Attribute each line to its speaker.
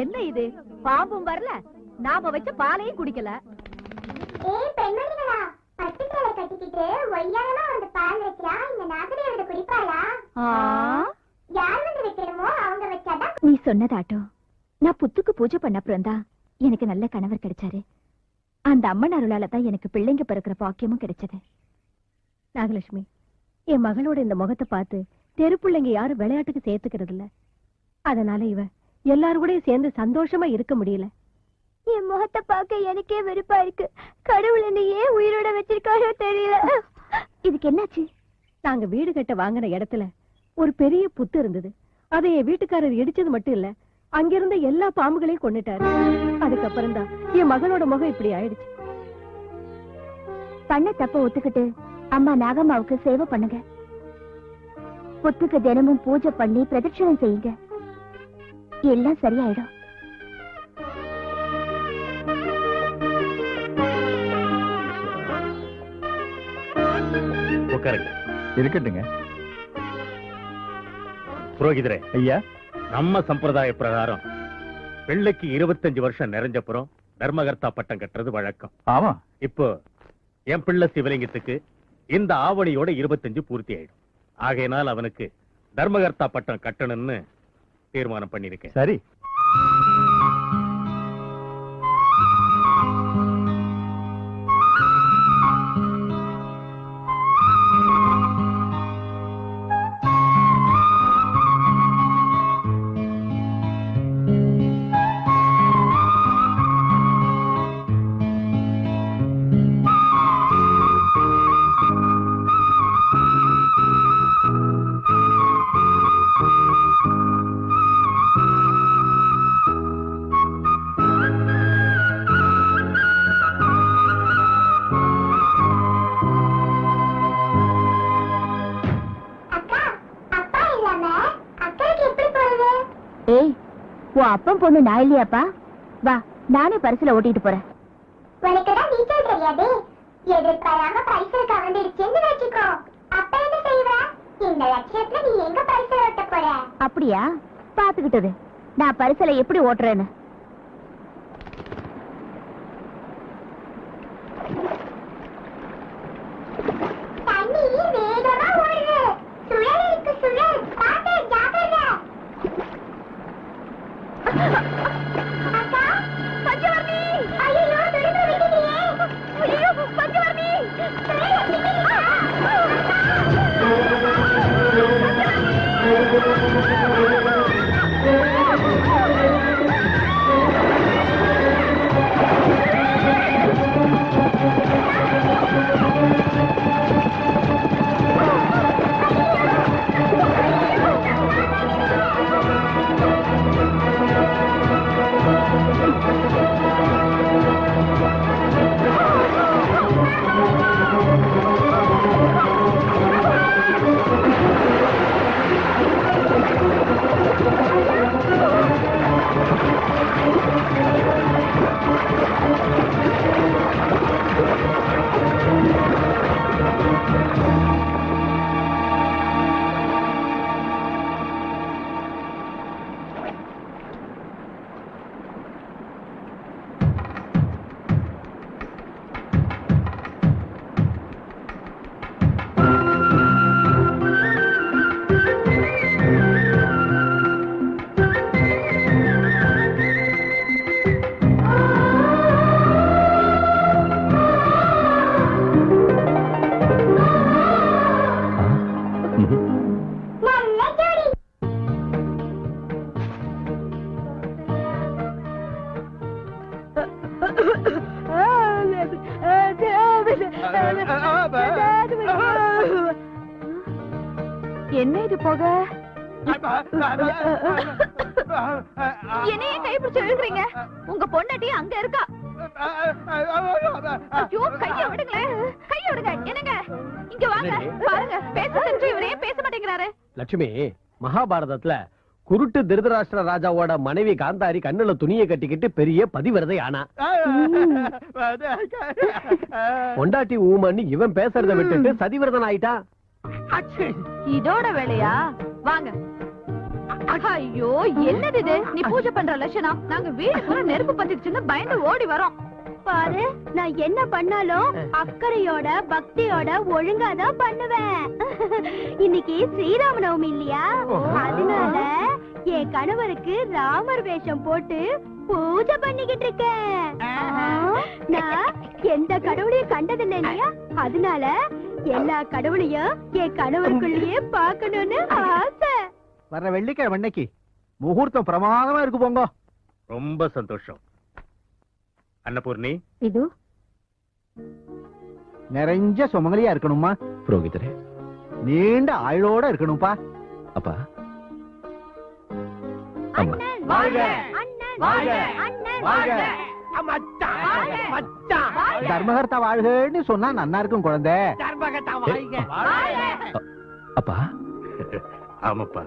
Speaker 1: என்ன இது? பாம்பும் வரல, நாம வச்ச பாலையும் குடிக்கல.
Speaker 2: நீ சொன்னதாட்டும் நான் புத்துக்கு பூஜை பண்ண அப்புறம்தான் எனக்கு நல்ல கணவர் கிடைச்சாரு. அந்த அம்மன் அருளாலதான் எனக்கு பிள்ளைங்க பிறக்கிற பாக்கியமும் கிடைச்சது.
Speaker 1: நாகலட்சுமி, என் மகளோட இந்த முகத்தை பார்த்து தெரு பிள்ளைங்க யாரும் விளையாட்டுக்கு சேர்த்துக்கிறது இல்ல. அதனால இவ எல்லாரும் கூட சேர்ந்து சந்தோஷமா இருக்க முடியல.
Speaker 2: என் முகத்தை பார்க்க எனக்கே வெறுப்பா இருக்கு. கடவுள் என்ன ஏன் உயிரோட வச்சிருக்காரோ தெரியல. இதுக்கு என்னாச்சு?
Speaker 1: நாங்க வீடு கட்ட வாங்கின இடத்துல ஒரு பெரிய புத்து இருந்தது. அதை என் வீட்டுக்காரர் இடிச்சது மட்டும் இல்ல, அங்கிருந்த எல்லா பாம்புகளையும் கொன்னுட்டாரு. அதுக்கப்புறம் தான் என் மகளோட முகம் இப்படி ஆயிடுச்சு.
Speaker 2: பண்ண தப்ப ஒத்துக்கிட்டு அம்மா நாகம்மாவுக்கு சேவை பண்ணுங்க. புத்துக்கு தினமும் பூஜை பண்ணி பிரதட்சணம் செய்யுங்க. எல்லாம் சரியாயிடும்.
Speaker 3: இருக்கட்டுங்க.
Speaker 4: புரோகிதரே
Speaker 3: ஐயா,
Speaker 4: நம்ம சம்பிரதாய பிரகாரம் பிள்ளைக்கு 25 வருஷம் நிறைஞ்சப்புறம் தர்மகர்த்தா பட்டம் கட்டுறது வழக்கம்.
Speaker 3: ஆமா,
Speaker 4: இப்போ என் பிள்ளை சிவலிங்கத்துக்கு இந்த ஆவணியோட 25 பூர்த்தி ஆயிடும். ஆகையினால் அவனுக்கு தர்மகர்த்தா பட்டம் கட்டணும்னு தீர்மானம் பண்ணிருக்கேன்.
Speaker 3: சரி.
Speaker 2: ஏய், உன் அப்பன் பொண்ணு நான் இல்லையாப்பா? வா, நானே பரிசுல ஓட்டிட்டு போறேன்.
Speaker 5: உனக்குதான் நீச்சல் தெரியாது. எதிர்பாராம பரிசு கவர்ந்துடுச்சுன்னு வச்சுக்கோ. அப்ப என்ன செய்வ? இந்த லட்சத்துல நீ எங்க பரிசு ஓட்ட போற?
Speaker 2: அப்படியா? பாத்துக்கிட்டது நான் பரிசுல எப்படி ஓட்டுறேன்னு.
Speaker 5: தண்ணி வேகமா ஓடுது. சுழல் இருக்கு, சுழல். பாத்து ஜாக்கிரதை. அக்கா, பஞ்சவர்ணி! ஐயோ, துடுப்பு விட்டுட்டியே. ஐயோ, பஞ்சவர்ணி!
Speaker 2: என்ன இது போக? என்னையே கைப்பிடிச்சு எழுதுறீங்க? உங்க பொண்டாட்டி அங்க இருக்கா. ஐயோ, கைய விடுங்களேன், கைய விடுங்க. என்னங்க, இங்க வாங்க. பாருங்க, பேச தெரிஞ்சு இவரே பேச மாட்டேங்கிறாரு.
Speaker 6: லட்சுமி, மகாபாரதத்துல குருட்டு திருதராஷ்டிர ராஜாவோட மனைவி காந்தாரி கண்ணுல துணியை கட்டிக்கிட்டு பெரிய பதிவிரதை ஆனா. பொண்டாட்டி ஊமன்னு இவன் பேசுறத விட்டுட்டு சதிவிரதன் ஆயிட்டா.
Speaker 1: இதோட வேலையா? வாங்க.
Speaker 2: ஐயோ என்னது இது? நீ பூஜை பண்ற லட்சணம். நாங்க வீடு பூரா நெருப்பு பத்திடுச்சுன்னு பயந்து ஓடி வரோம். பாரு, நான் என்ன பண்ணாலும் அக்கறையோட பக்தியோட ஒழுங்கா தான் பண்ணுவேன். இன்னைக்கு ஸ்ரீராமநவமி இல்லையா? அதனால என் கணவருக்கு ராமர் வேஷம் போட்டு பூஜை பண்ணிக்கிட்டு இருக்கேன். நான் எந்த கடவுளையும் கண்டதில்லை இல்லையா? அதனால எல்லா கடவுளையும் என் கணவருக்குள்ளேயே பார்க்கணும்னு ஆசை.
Speaker 3: வர்ற வெள்ளிக்கிழமை அன்னைக்கு முகூர்த்தம் பிரமாதமா இருக்கு போங்க.
Speaker 4: ரொம்ப சந்தோஷம். அன்னபூர்ணி,
Speaker 1: இது
Speaker 3: நிறைஞ்ச சுமங்கலியா இருக்கணுமா?
Speaker 6: புரோகிதரே,
Speaker 3: நீண்ட ஆயுளோட இருக்கணும்பா.
Speaker 6: அப்பா, அம்மா,
Speaker 3: வாழ்க!
Speaker 2: அண்ணன்
Speaker 3: வாழ்க!
Speaker 2: அண்ணன்
Speaker 3: வாழ்க! தர்மகர்த்தா வாழ்கன்னு சொன்னா நன்னா இருக்கும் குழந்தை.
Speaker 6: அப்பா.
Speaker 4: ஆமாப்பா.